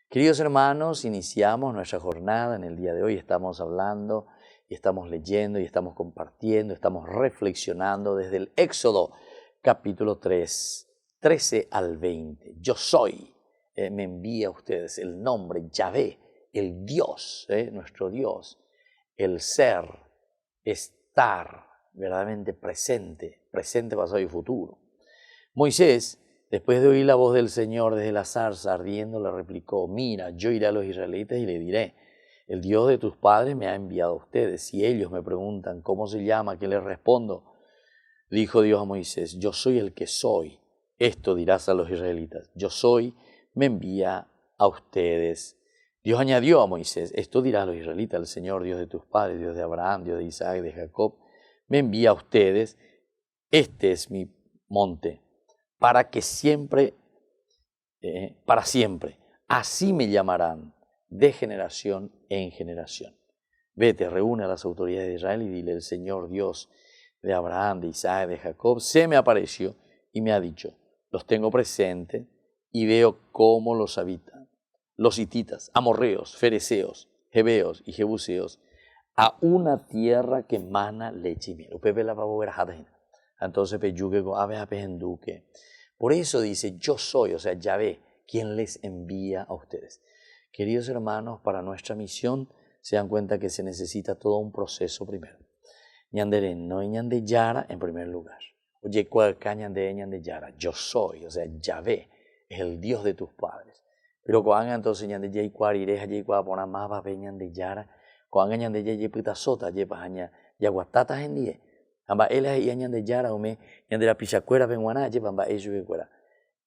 Queridos hermanos, iniciamos nuestra jornada en el día de hoy. Estamos hablando y estamos leyendo y estamos compartiendo, estamos reflexionando desde el Éxodo capítulo 3, 13 al 20. Yo soy, me envía a ustedes el nombre Yahvé, el Dios, nuestro Dios, el ser, estar verdaderamente presente, pasado y futuro. Moisés, después de oír la voz del Señor desde la zarza ardiendo, le replicó: mira, yo iré a los israelitas y le diré: el Dios de tus padres me ha enviado a ustedes. Si ellos me preguntan cómo se llama, ¿qué les respondo? Dijo Dios a Moisés: yo soy el que soy. Esto dirás a los israelitas: yo soy, me envía a ustedes. Dios añadió a Moisés: esto dirás a los israelitas: el Señor, Dios de tus padres, Dios de Abraham, Dios de Isaac, de Jacob, me envía a ustedes. Este es mi monte, para siempre, así me llamarán de generación en generación. Vete, reúne a las autoridades de Israel y dile: el Señor Dios de Abraham, de Isaac, de Jacob, se me apareció y me ha dicho: los tengo presentes y veo cómo los habitan los hititas, amorreos, fereceos, jebeos y jebuseos, a una tierra que emana leche y miel. Entonces, por eso dice: yo soy, o sea, Yahvé, quien les envía a ustedes. Queridos hermanos, para nuestra misión se dan cuenta que se necesita todo un proceso primero. Ñandere no ñande yara en primer lugar. Oye, ñande ñande yara, yo soy, o sea, Yahvé es el Dios de tus padres. Pero cuando entonces ñande yay cuarireja yay cuapona más va ñande yara, cuando ñande yay putasota yay pajaña yaguatata gendie. Amba él y ñande yara ume ñande la pichacuera benguaná yay pamba ello.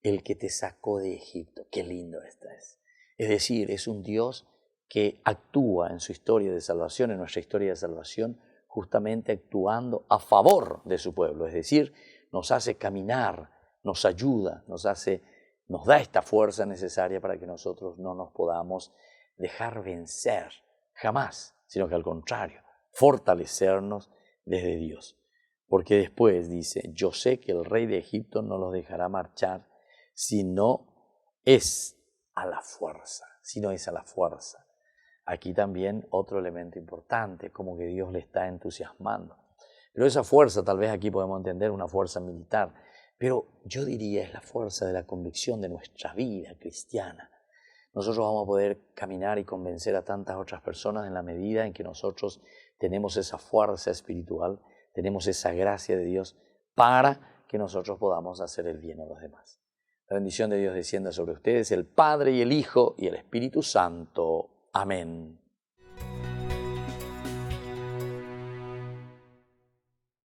El que te sacó de Egipto, qué lindo esta es. Es decir, es un Dios que actúa en su historia de salvación, en nuestra historia de salvación, justamente actuando a favor de su pueblo. Es decir, nos hace caminar, nos ayuda, nos da esta fuerza necesaria para que nosotros no nos podamos dejar vencer jamás, sino que al contrario, fortalecernos desde Dios. Porque después dice: yo sé que el rey de Egipto no los dejará marchar si no es a la fuerza, Aquí también otro elemento importante, como que Dios le está entusiasmando. Pero esa fuerza, tal vez aquí podemos entender una fuerza militar, pero yo diría es la fuerza de la convicción de nuestra vida cristiana. Nosotros vamos a poder caminar y convencer a tantas otras personas en la medida en que nosotros tenemos esa fuerza espiritual, tenemos esa gracia de Dios para que nosotros podamos hacer el bien a los demás. La bendición de Dios descienda sobre ustedes, el Padre y el Hijo y el Espíritu Santo. Amén.